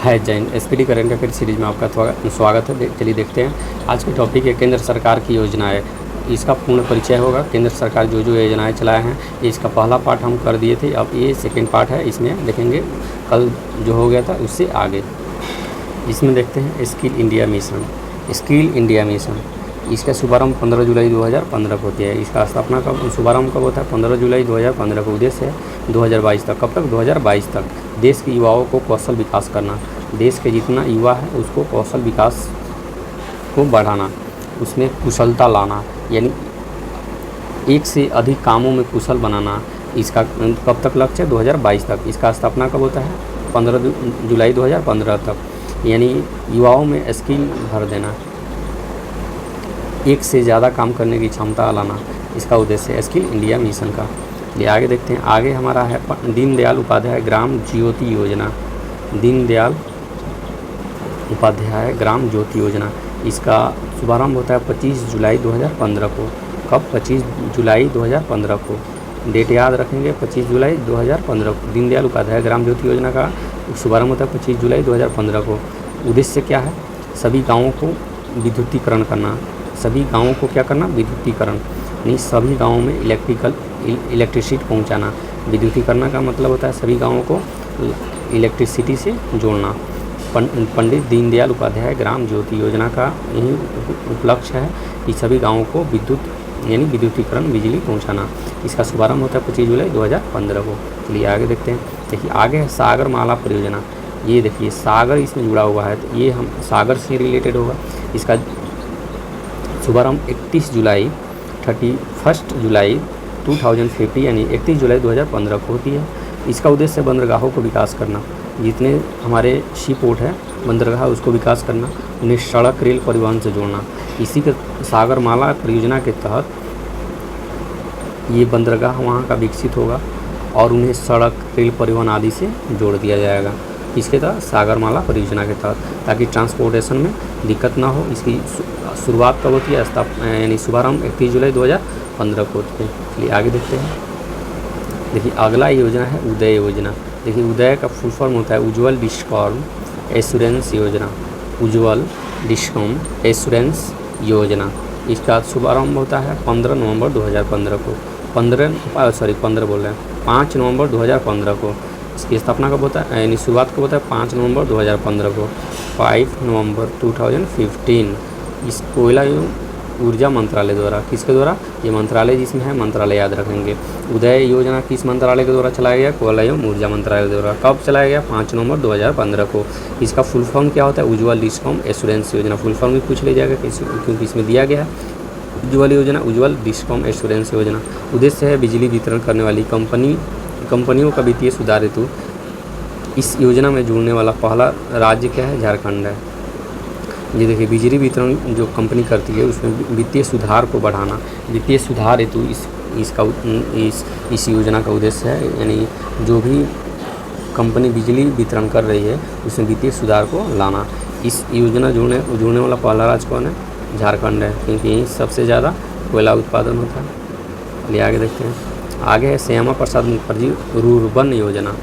है Jain SPD current affair series में आपका स्वागत है। चलिए देखते हैं आज की टॉपिक है केंद्र सरकार की योजनाएं। इसका पूर्ण परिचय होगा। केंद्र सरकार जो जो योजनाएं चलाए हैं, ये इसका पहला पार्ट हम कर दिए थे, अब ये सेकेंड पार्ट है। इसमें देखेंगे कल जो हो गया था उससे आगे। इसमें देखते हैं skill India mission. Skill India mission इसका शुभारंभ 15 जुलाई 2015 को होती है। इसका स्थापना कब शुभारंभ कब होता है? 15 जुलाई 2015 को। उद्देश्य है 2022 तक। कब तक? 2022 तक देश के युवाओं को कौशल विकास करना। देश के जितना युवा है उसको कौशल विकास को बढ़ाना, उसमें कुशलता लाना, यानी एक से अधिक कामों में कुशल बनाना। इसका कब तक लक्ष्य है? 2022 तक। इसका स्थापना कब होता है? 15 जुलाई 2015 तक। यानी युवाओं में स्किल भर देना, एक से ज़्यादा काम करने की क्षमता लाना, इसका उद्देश्य है स्किल इंडिया मिशन का। ये आगे देखते हैं। आगे हमारा है दीनदयाल उपाध्याय ग्राम ज्योति योजना। दीनदयाल उपाध्याय ग्राम ज्योति योजना, इसका शुभारंभ होता है 25 जुलाई 2015 को। कब? 25 जुलाई 2015 को। डेट याद रखेंगे, 25 जुलाई 2015 को दीनदयाल उपाध्याय ग्राम ज्योति योजना का शुभारंभ होता है 25 जुलाई 2015 को। उद्देश्य क्या है? सभी गाँवों को विद्युतीकरण करना। सभी गाँवों को क्या करना? विद्युतीकरण, यानी सभी गाँवों में इलेक्ट्रिसिटी पहुंचाना। विद्युतीकरण का मतलब होता है सभी गाँवों को इलेक्ट्रिसिटी से जोड़ना। पंडित दीनदयाल उपाध्याय ग्राम ज्योति योजना का यही उपलक्ष्य है कि सभी गाँवों को विद्युत यानी विद्युतीकरण बिजली पहुंचाना। इसका शुभारंभ होता है 25 जुलाई 2015 को। चलिए आगे देखते हैं। देखिए आगे है सागर माला परियोजना। ये देखिए सागर इसमें जुड़ा हुआ है, तो ये हम सागर से रिलेटेड होगा। इसका शुभारंभ 31 जुलाई 2050 यानी 31 जुलाई 2015 को होती है। इसका उद्देश्य बंदरगाहों को विकास करना। जितने हमारे सी पोर्ट है बंदरगाह, उसको विकास करना, उन्हें सड़क रेल परिवहन से जोड़ना। इसी के सागरमाला परियोजना के तहत ये बंदरगाह वहाँ का विकसित होगा और उन्हें सड़क रेल परिवहन आदि से जोड़ दिया जाएगा। इसके तहत सागरमाला परियोजना के तहत, ताकि ट्रांसपोर्टेशन में दिक्कत ना हो। इसकी शुरुआत कब होती है? यानी शुभारंभ 31 जुलाई 2015 को होती है। चलिए आगे देखते हैं। देखिए अगला योजना है उदय योजना। देखिए उदय का फुल फॉर्म होता है उज्ज्वल डिस्कॉम एश्योरेंस योजना। उज्ज्वल डिस्कॉम एश्योरेंस योजना, इसका शुभारंभ होता है 15 नवंबर 2015 को। 5 नवंबर 2015 को। इसकी स्थापना कब होता है? यानी शुरुआत कब होता है? 5 नवंबर 2015 को। 5 नवंबर 2015 इस कोयला एवं ऊर्जा मंत्रालय द्वारा। किसके द्वारा? ये मंत्रालय जिसमें है, मंत्रालय याद रखेंगे। उदय योजना किस मंत्रालय के द्वारा चलाया गया? कोयला एवं ऊर्जा मंत्रालय द्वारा। कब चलाया गया? 5 नवंबर 2015 को। इसका फुल फॉर्म क्या होता है? उज्ज्वल डिस्कॉम एश्योरेंस योजना। फुल फॉर्म भी पूछ लिया जाएगा क्योंकि इसमें दिया गया है उज्ज्वल योजना, उज्ज्वल डिस्कॉम एश्योरेंस योजना। उद्देश्य है बिजली वितरण करने वाली कंपनियों का वित्तीय सुधार हेतु। इस योजना में जुड़ने वाला पहला राज्य क्या है? झारखंड है। ये देखिए बिजली वितरण जो कंपनी करती है उसमें वित्तीय सुधार को बढ़ाना। वित्तीय सुधार हेतु इस योजना का उद्देश्य है, यानी जो भी कंपनी बिजली वितरण कर रही है उसमें वित्तीय सुधार को लाना। इस योजना जुड़ने वाला पहला राज्य कौन है? झारखंड है, क्योंकि यहीं सबसे ज़्यादा कोयला उत्पादन होता है। चलिए आगे देखते हैं। आगे है श्यामा प्रसाद मुखर्जी रूरबन योजना।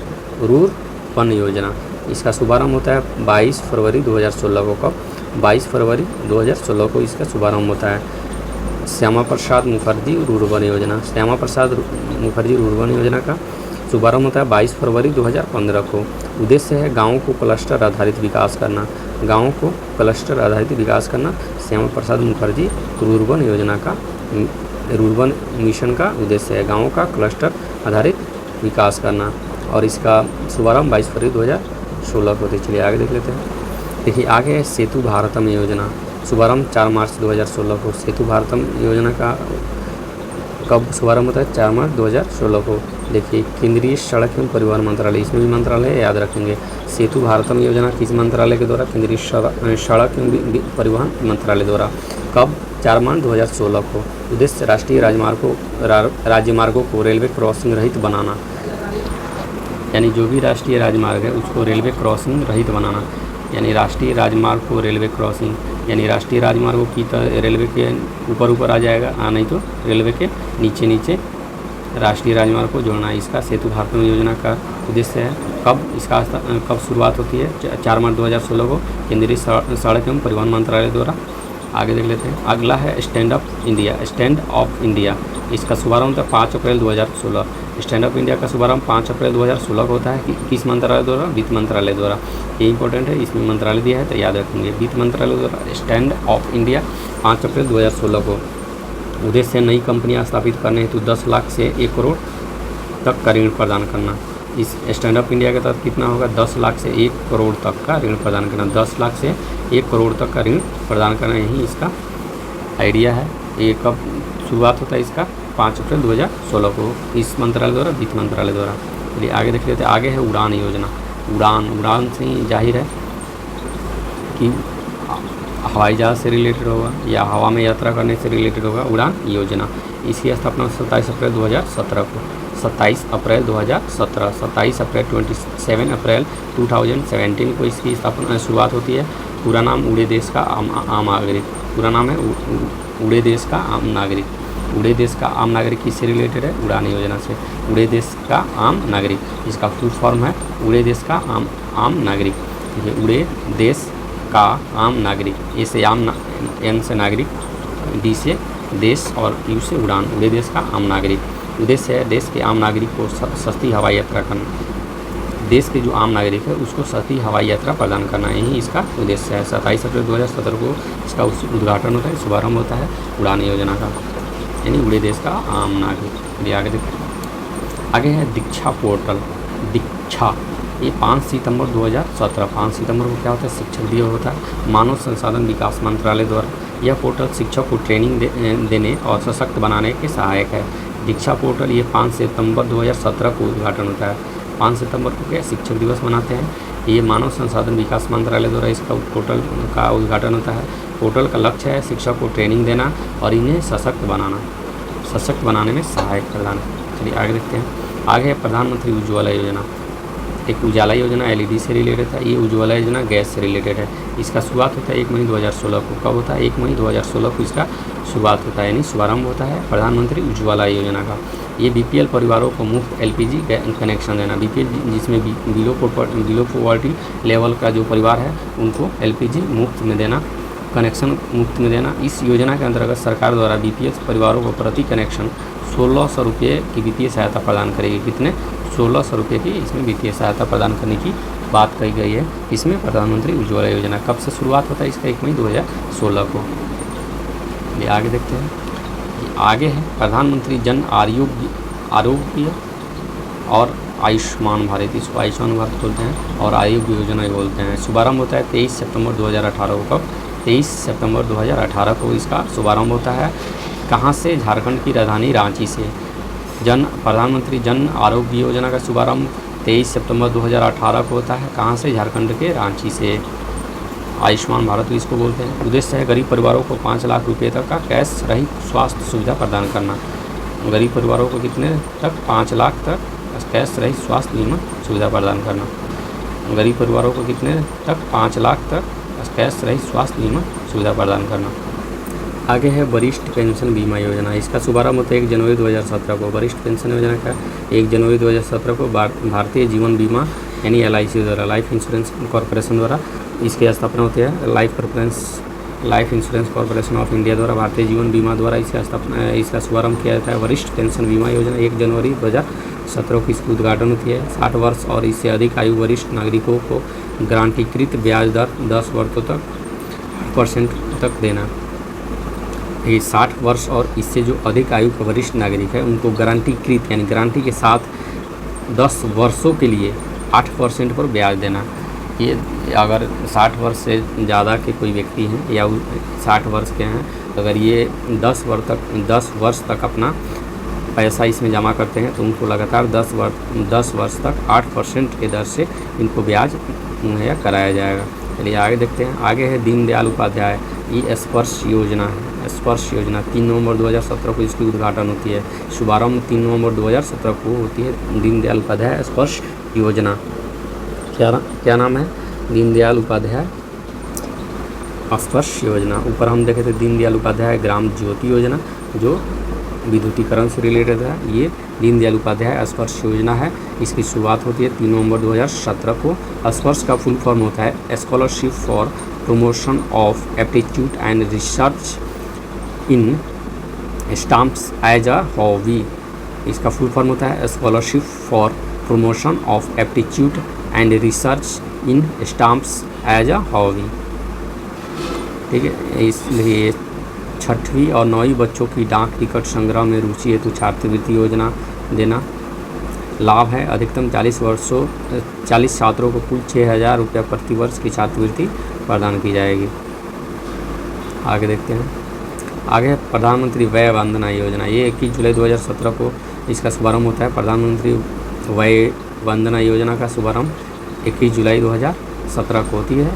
रूरबन योजना, इसका शुभारंभ होता है 22 फरवरी 2016 को। कब? 22 फरवरी 2016 को इसका शुभारंभ होता है। श्यामा प्रसाद मुखर्जी रूरबन योजना। श्यामा प्रसाद मुखर्जी रूरबन योजना का शुभारंभ होता है 22 फरवरी 2015 को। उद्देश्य है गाँव को क्लस्टर आधारित विकास करना। गाँव को क्लस्टर आधारित विकास करना श्यामा प्रसाद मुखर्जी रूरबन योजना का, रूरबन मिशन का उद्देश्य है गाँव का क्लस्टर आधारित विकास करना। और इसका शुभारंभ 22 फरवरी 2016 को। चलिए आगे देख लेते हैं। देखिए आगे है सेतु भारतम योजना। शुभारंभ 4 मार्च 2016 को। सेतु भारतम योजना का कब शुभारंभ होता है? 4 मार्च 2016 को। देखिए केंद्रीय सड़क एवं परिवहन मंत्रालय, इसमें भी मंत्रालय है, याद रखेंगे। सेतु भारतम योजना किस मंत्रालय के द्वारा? केंद्रीय सड़क एवं परिवहन मंत्रालय द्वारा। कब? 4 मार्च 2016 को। उद्देश्य राष्ट्रीय राजमार्गों को रेलवे क्रॉसिंग रहित बनाना, यानी जो भी राष्ट्रीय राजमार्ग है उसको रेलवे क्रॉसिंग रहित बनाना। यानी राष्ट्रीय राजमार्ग को रेलवे क्रॉसिंग, यानी राष्ट्रीय राजमार्गों की रेलवे के ऊपर आ जाएगा, नहीं तो रेलवे के नीचे राष्ट्रीय राजमार्ग को जोड़ना इसका सेतु भारत में योजना का उद्देश्य है। कब शुरुआत होती है? 4 मार्च 2016 को केंद्रीय सड़क एवं परिवहन मंत्रालय द्वारा। आगे देख लेते हैं। अगला है स्टैंड ऑफ इंडिया। इसका शुभारंभ होता है 5 अप्रैल 2016। स्टैंड ऑफ इंडिया का शुभारंभ 5 अप्रैल 2016 को होता है कि किस मंत्रालय द्वारा? वित्त मंत्रालय द्वारा। ये इंपॉर्टेंट है, इसमें मंत्रालय दिया है तो याद रखेंगे, वित्त मंत्रालय द्वारा स्टैंड ऑफ इंडिया 5 अप्रैल 2016 को। उद्देश्य नई कंपनियां स्थापित करने हेतु 10 लाख से 1 करोड़ तक का ऋण प्रदान करना। इस स्टैंड अप इंडिया के तहत कितना होगा? 10 लाख से 1 करोड़ तक का ऋण प्रदान करना। 10 लाख से 1 करोड़ तक का ऋण प्रदान करना, यही इसका आइडिया है। ये कब शुरुआत होता है इसका? 5 अप्रैल 2016 को, इस मंत्रालय द्वारा, वित्त मंत्रालय द्वारा। चलिए आगे देख लेते हैं। आगे है उड़ान योजना। उड़ान से ही जाहिर है कि हवाई जहाज़ से रिलेटेड होगा या हवा में यात्रा करने से रिलेटेड होगा उड़ान योजना। इसकी स्थापना 27 अप्रैल 2017 को। 27 अप्रैल 2017, 27 अप्रैल 27 अप्रैल 2017 को इसकी स्थापना शुरुआत होती है। पूरा नाम उड़े देश का आम नागरिक। पूरा नाम है उड़े देश का आम नागरिक। उड़े देश का आम नागरिक किससे रिलेटेड है? उड़ान योजना से। उड़े देश का आम नागरिक, इसका फुल फॉर्म है उड़े देश का आम नागरिक। ये उड़े देश का आम नागरिक। ए से आम, एन से नागरिक, डी से देश और यू से उड़ान। उड़े देश का आम नागरिक। उद्देश्य है देश के आम नागरिक को सस्ती हवाई यात्रा करना। देश के जो आम नागरिक है उसको सस्ती हवाई यात्रा प्रदान करना, यही इसका उद्देश्य है। 27 अप्रैल 2017 को इसका उद्घाटन होता है, शुभारंभ होता है उड़ान योजना का, यानी उड़े देश का आम नागरिक। ये आगे देखते हैं। आगे है दीक्षा पोर्टल। दीक्षा ये 5 सितंबर 2017, 5 सितंबर को क्या होता है? शिक्षक दिवस होता है। मानव संसाधन विकास मंत्रालय द्वारा यह पोर्टल शिक्षक को ट्रेनिंग देने और सशक्त बनाने के सहायक है। दीक्षा पोर्टल ये 5 सितंबर 2017 को उद्घाटन होता है। 5 सितंबर को क्या शिक्षक दिवस मनाते हैं? ये मानव संसाधन विकास मंत्रालय द्वारा इसका पोर्टल का उद्घाटन होता है। पोर्टल का लक्ष्य है शिक्षक को ट्रेनिंग देना और इन्हें सशक्त बनाने में सहायक प्रदान। चलिए आगे देखते हैं। आगे है प्रधानमंत्री उज्ज्वला योजना। एक उजाला योजना एलईडी से रिलेटेड है, ये उज्ज्वला योजना गैस से रिलेटेड है। इसका शुरुआत होता है 1 मई 2016 को। कब होता है? 1 मई 2016 को इसका शुरुआत होता है, यानी शुभारंभ होता है प्रधानमंत्री उज्ज्वला योजना का। ये बीपीएल परिवारों को मुफ्त एलपीजी कनेक्शन देना। बीपीएल जिसमें बिलो पॉवर्टी लेवल का जो परिवार है उनको एलपीजी मुफ्त में देना, कनेक्शन मुफ्त में देना। इस योजना के अंतर्गत सरकार द्वारा बीपीएल परिवारों को प्रति कनेक्शन 1600 रुपये की वित्तीय सहायता प्रदान करेगी। कितने? 1600 रुपये की इसमें वित्तीय सहायता प्रदान करने की बात कही गई है इसमें प्रधानमंत्री उज्ज्वला योजना। कब से शुरुआत होता है इसका? 1 मई 2016 को। ये आगे देखते हैं। आगे है प्रधानमंत्री जन आरोग्य और आयुष्मान भारत। इसको आयुष्मान भारत बोलते हैं और आरोग्य योजना बोलते हैं। शुभारंभ होता है 23 सितंबर 2018 को। कब? 23 सितंबर 2018 को इसका शुभारंभ होता है। कहाँ से? झारखंड की राजधानी रांची से। प्रधानमंत्री जन आरोग्य योजना का शुभारंभ 23 सितंबर 2018 को होता है। कहाँ से? झारखंड के रांची से। आयुष्मान भारत इसको बोलते हैं। उद्देश्य है गरीब परिवारों को 5 लाख रुपये तक का कैश रहित स्वास्थ्य सुविधा प्रदान करना। गरीब परिवारों को कितने तक? 5 लाख तक कैश रहित स्वास्थ्य बीमा सुविधा प्रदान करना। गरीब परिवारों को कितने तक? 5 लाख तक कैश रहित स्वास्थ्य बीमा सुविधा प्रदान करना। आगे है वरिष्ठ पेंशन बीमा योजना। इसका शुभारंभ होता है 1 जनवरी 2017 को। वरिष्ठ पेंशन योजना का 1 जनवरी 2017 को भारतीय जीवन बीमा यानी LIC द्वारा, लाइफ इंश्योरेंस कॉरपोरेशन द्वारा इसकी स्थापना होती है। Life insurance corporation of India द्वारा भारतीय जीवन बीमा द्वारा इसका शुभारंभ किया जाता है। वरिष्ठ पेंशन बीमा योजना 1 जनवरी 2017 को इसकी उद्घाटन होती है। 60 वर्ष और इससे अधिक आयु वरिष्ठ नागरिकों को गारंटीकृत ब्याज दर 10 वर्षों तक % तक देना। ये 60 वर्ष और इससे जो अधिक आयु के वरिष्ठ नागरिक है उनको गारंटीकृत यानी गारंटी के साथ 10 वर्षों के लिए 8% पर ब्याज देना। ये अगर 60 वर्ष से ज़्यादा के कोई व्यक्ति हैं या 60 वर्ष के हैं, अगर ये 10 वर्ष तक अपना पैसा इसमें जमा करते हैं तो उनको लगातार 10 वर्ष तक 8% के दर से इनको ब्याज मुहैया कराया जाएगा। चलिए आगे देखते हैं। आगे है दीनदयाल उपाध्याय, ये स्पर्श योजना है। स्पर्श योजना 3 नवंबर 2017 को इसकी उद्घाटन होती है। शुभारंभ 3 नवंबर 2017 को होती है दीनदयाल उपाध्याय स्पर्श योजना। क्या नाम है? दीनदयाल उपाध्याय स्पर्श योजना। ऊपर हम देखे थे दीनदयाल उपाध्याय ग्राम ज्योति योजना जो विद्युतीकरण से रिलेटेड है। ये दीनदयाल उपाध्याय स्पर्श योजना है। इसकी शुरुआत होती है 3 नवंबर 2017 को। स्पर्श का फुल फॉर्म होता है scholarship for promotion of aptitude and research in stamps as a hobby. इसका फुल फॉर्म होता है scholarship for promotion of aptitude and research in stamps as a hobby. ठीक है, इसलिए 6वीं और 9वीं बच्चों की डाक टिकट संग्रह में रुचि हेतु छात्रवृत्ति योजना देना। लाभ है अधिकतम 40 छात्रों को कुल 6,000 रुपये प्रति वर्ष की छात्रवृत्ति प्रदान की जाएगी। आगे देखते हैं। आगे है प्रधानमंत्री वय वंदना योजना। ये 21 जुलाई 2017 को इसका शुभारंभ होता है। प्रधानमंत्री वय वंदना योजना का शुभारंभ 21 जुलाई 2017 को होती है।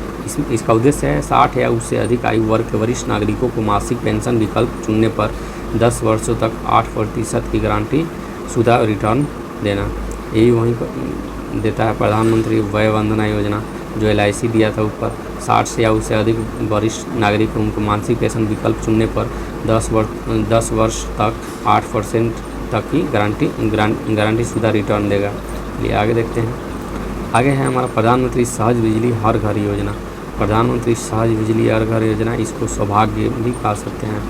इसका उद्देश्य है 60 या उससे अधिक आयु वर्ग के वरिष्ठ नागरिकों को मासिक पेंशन विकल्प चुनने पर 10 वर्षों तक 8% की गारंटी शुदा रिटर्न देना। यही वहीं पर देता है प्रधानमंत्री वय वंदना योजना, जो LIC दिया था ऊपर। 60 से या उससे अधिक वरिष्ठ नागरिक उनको मासिक पेंशन विकल्प चुनने पर 10 वर्ष तक 8% तक की गारंटी शुदा रिटर्न देगा। ये आगे देखते हैं। आगे है हमारा प्रधानमंत्री सहज बिजली हर घर योजना। प्रधानमंत्री सहज बिजली हर घर योजना, इसको सौभाग्य भी कह सकते हैं।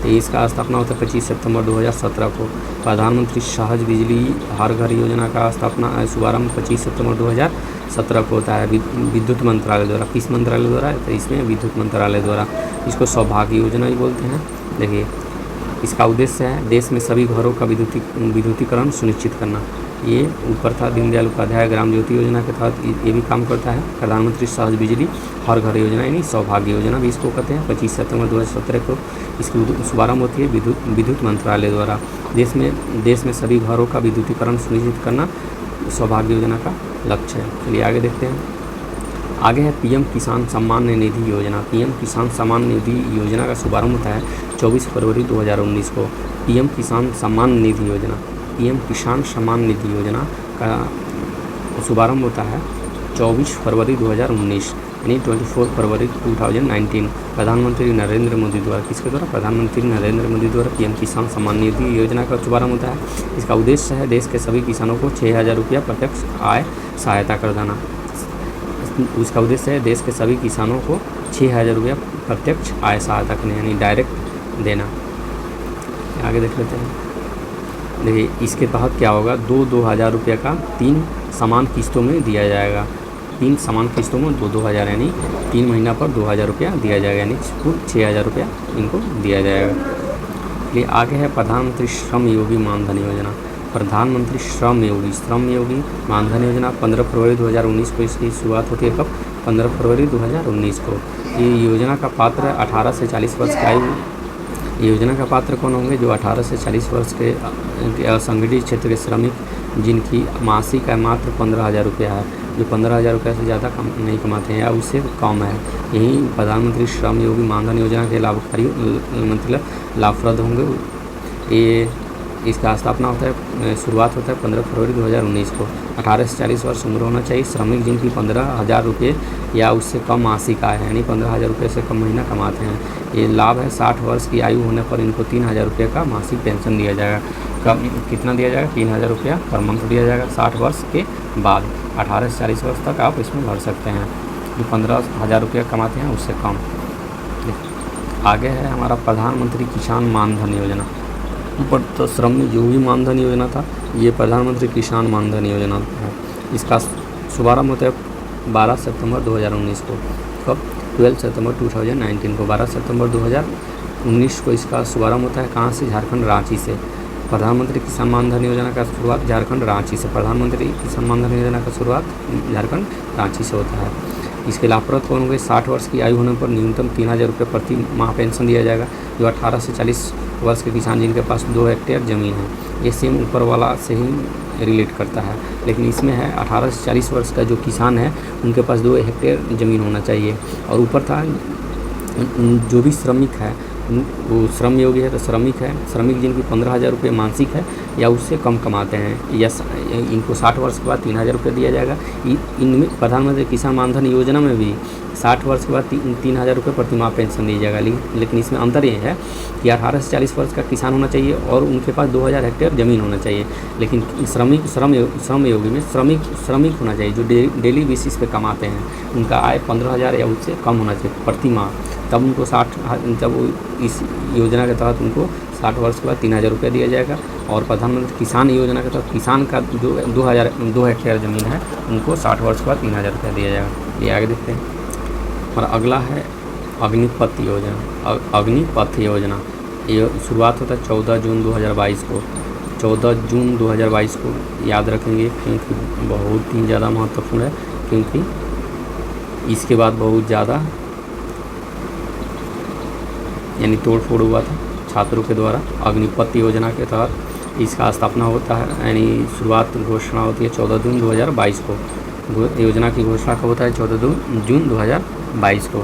इसका स्थापना होता है 25 सितंबर 2017 को। प्रधानमंत्री सहज बिजली हर घर योजना का स्थापना शुभारंभ 25 सितंबर 2017 को होता है विद्युत मंत्रालय द्वारा। किस मंत्रालय द्वारा? तो इसमें विद्युत मंत्रालय द्वारा। इसको सौभाग्य योजना भी बोलते हैं। देखिए, इसका उद्देश्य है देश में सभी घरों का विद्युतीकरण सुनिश्चित करना। ये ऊपर था दीनदयाल उपाध्याय ग्राम ज्योति योजना के तहत ये भी काम करता है। प्रधानमंत्री सहज बिजली हर घर योजना यानी सौभाग्य योजना भी इसको कहते हैं। 25 सितंबर 2017 को इसकी शुभारंभ होती है विद्युत मंत्रालय द्वारा। देश में सभी घरों का विद्युतीकरण सुनिश्चित करना सौभाग्य योजना का लक्ष्य है। चलिए आगे देखते हैं। आगे है PM किसान सम्मान निधि योजना। PM किसान सम्मान निधि योजना का शुभारंभ होता है 24 फरवरी 2019 को। PM किसान सम्मान निधि योजना, PM किसान सम्मान निधि योजना का शुभारंभ होता है 24 फरवरी 2019 यानी 24 फरवरी 2019 प्रधानमंत्री नरेंद्र मोदी द्वारा। किसके द्वारा? प्रधानमंत्री नरेंद्र मोदी द्वारा PM किसान सम्मान निधि योजना का शुभारंभ होता है। इसका उद्देश्य है देश के सभी किसानों को 6,000 रुपया प्रत्यक्ष आय सहायता प्रदान। उसका उद्देश्य है देश के सभी किसानों को 6,000 रुपया प्रत्यक्ष आय सहायता करने यानी डायरेक्ट देना। आगे देख लेते हैं। देखिए, इसके तहत क्या होगा, 2,000 रुपये का 3 समान किस्तों में दिया जाएगा। 3 समान किस्तों में 2,000 यानी 3 महीना पर 2,000 रुपया दिया जाएगा यानी कुल 6,000 रुपया इनको दिया जाएगा। ये आगे है प्रधानमंत्री श्रम योगी मानधन योजना। प्रधानमंत्री श्रम योगी मानधन योजना 15 फरवरी 2019 को इसकी शुरुआत होती है। कब? 15 फरवरी 2019 को। ये योजना का पात्र 18 से 40 वर्ष की आयु। योजना का पात्र कौन होंगे? जो 18 से 40 वर्ष के असंगठित क्षेत्र के श्रमिक जिनकी मासिक आय मात्र 15,000 रुपया है, जो 15,000 रुपये से ज़्यादा नहीं कमाते हैं या उससे कम है। यही प्रधानमंत्री श्रम योगी मानधन योजना के लाभकारी मतलब लाभप्रद होंगे। ये इसका स्थापना होता है, शुरुआत होता है 15 फरवरी 2019 को। 18 से 40 वर्ष उम्र होना चाहिए। श्रमिक जिनकी 15,000 रुपये या उससे कम मासिक आय है यानी 15,000 रुपये से कम महीना कमाते हैं। ये लाभ है 60 वर्ष की आयु होने पर इनको 3,000 रुपये का मासिक पेंशन दिया जाएगा। कब कितना दिया जाएगा? 3,000 रुपया पर मंथ दिया जाएगा 60 वर्ष के बाद। 18 से 40 वर्ष तक आप इसमें भर सकते हैं। जो 15,000 रुपया कमाते हैं उससे कम। आगे है हमारा प्रधानमंत्री किसान मानधन योजना। ऊपर तो श्रम योगी मानधन योजना था, ये प्रधानमंत्री किसान मानधन योजना है। इसका शुभारंभ होता है 12 सितंबर 2019 को। कब? 12 सितंबर 2019 को। 12 सितंबर 2019 को इसका शुभारंभ होता है। कहाँ से? झारखंड, रांची से। प्रधानमंत्री किसान मानधन योजना का शुरुआत झारखंड, रांची से। प्रधानमंत्री किसान मानधन योजना का शुरुआत झारखंड, रांची से होता है। इसके लाभप्रद कौन होंगे? 60 वर्ष की आयु होने पर न्यूनतम 3,000 रुपये प्रति माह पेंशन दिया जाएगा। जो 18 से 40 वर्ष के किसान जिनके पास 2 हेक्टेयर ज़मीन है, ये सेम ऊपर वाला से ही रिलेट करता है, लेकिन इसमें है 18 से 40 वर्ष का जो किसान है उनके पास 2 हेक्टेयर ज़मीन होना चाहिए। और ऊपर था जो भी श्रमिक है वो श्रम योगी है तो श्रमिक है, श्रमिक जिनकी 15,000 रुपये मासिक है या उससे कम कमाते हैं, या इनको 60 वर्ष के बाद 3,000 रुपये दिया जाएगा। इनमें प्रधानमंत्री किसान मानधन योजना में भी 60 वर्ष के बाद 3,000 रुपये प्रतिमाह पेंशन दी जाएगा। लेकिन इसमें अंतर ये है कि 18 से 40 वर्ष का किसान होना चाहिए और उनके पास 2,000 हेक्टेयर ज़मीन होना चाहिए। लेकिन श्रम योगी में श्रमिक होना चाहिए जो डेली बेसिस पे कमाते हैं, उनका आय 15,000 या उससे कम होना चाहिए प्रति माह, तब उनको इस योजना के तहत उनको 60 वर्ष के बाद 3,000 रुपये दिया जाएगा। और प्रधानमंत्री किसान योजना के तहत किसान का जो 2 हेक्टेयर ज़मीन है उनको 60 वर्ष के बाद 3,000 रुपये दिया जाएगा। ये आगे देखते हैं। और अगला है अग्निपथ योजना। अग्निपथ योजना ये शुरुआत होता है 14 जून 2022 को। 14 जून 2022 को याद रखेंगे क्योंकि बहुत ही ज़्यादा महत्वपूर्ण है, क्योंकि इसके बाद बहुत ज़्यादा यानी तोड़फोड़ हुआ था छात्रों के द्वारा। अग्निपथ योजना के तहत इसका स्थापना होता है, यानी शुरुआत घोषणा होती है 14 जून 2022 को। योजना की घोषणा कब होता है? 14 जून 2022 को।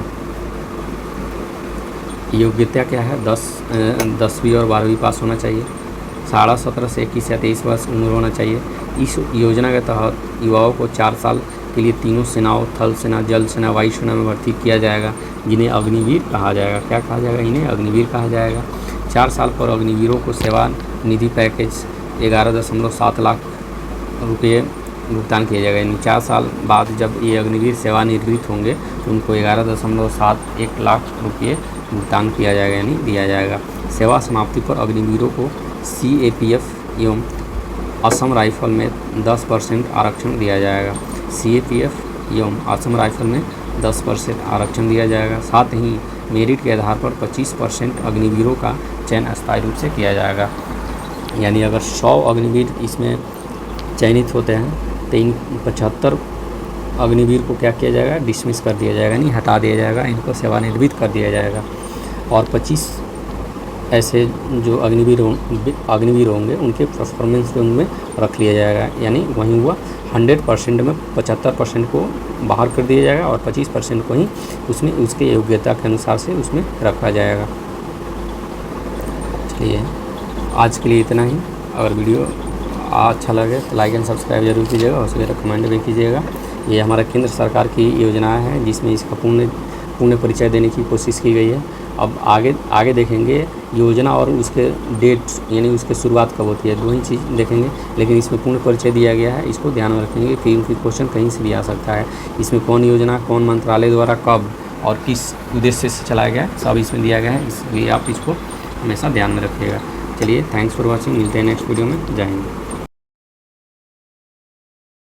योग्यता क्या है? 10वीं और 12वीं पास होना चाहिए। 17.5 से 21 या 23 वर्ष उम्र होना चाहिए। इस योजना के तहत युवाओं को 4 साल के लिए तीनों सेनाओं, थल सेना, जल सेना, वायु सेना में भर्ती किया जाएगा, जिन्हें अग्निवीर कहा जाएगा। क्या कहा जाएगा? इन्हें अग्निवीर कहा जाएगा। 4 साल पर अग्निवीरों को सेवा निधि पैकेज 11.7 लाख रुपये भुगतान किया जाएगा। यानी 4 साल बाद जब ये अग्निवीर सेवानिवृत्त होंगे तो उनको 11.71 लाख रुपये भुगतान किया जाएगा, यानी दिया जाएगा। सेवा समाप्ति पर अग्निवीरों को CAPF एवं असम राइफल में 10% आरक्षण दिया जाएगा। CAPF एवं असम राइफल में 10% आरक्षण दिया जाएगा। साथ ही मेरिट के आधार पर 25% अग्निवीरों का चयन अस्थायी रूप से किया जाएगा। यानी अगर 100 अग्निवीर इसमें चयनित होते हैं तो इन 75 अग्निवीर को क्या किया जाएगा? डिसमिस कर दिया जाएगा, नहीं हटा दिया जाएगा, इनको सेवानिवृत्त कर दिया जाएगा। और 25 ऐसे जो अग्निवीर होंगे उनके परफॉर्मेंस पे उनमें रख लिया जाएगा। यानी वहीं हुआ 100% में 75% को बाहर कर दिया जाएगा और 25% को ही उसमें उसके योग्यता के अनुसार से उसमें रखा जाएगा। चलिए आज के लिए इतना ही। अगर वीडियो अच्छा लगे तो लाइक एंड सब्सक्राइब जरूर कीजिएगा और उसमें कमेंट भी कीजिएगा। ये हमारा केंद्र सरकार की योजना है जिसमें इसका पूर्ण परिचय देने की कोशिश की गई है। अब आगे देखेंगे योजना और उसके डेट्स, यानी उसके शुरुआत कब होती है, 2 ही चीज़ देखेंगे। लेकिन इसमें पूर्ण परिचय दिया गया है, इसको ध्यान में रखेंगे क्योंकि क्वेश्चन कहीं से भी आ सकता है। इसमें कौन योजना कौन मंत्रालय द्वारा कब और किस उद्देश्य से चलाया गया है सब इसमें दिया गया है, इसलिए आप इसको हमेशा ध्यान में रखिएगा। चलिए थैंक्स फॉर वॉचिंग, मिलते हैं नेक्स्ट वीडियो में। जय हिंद।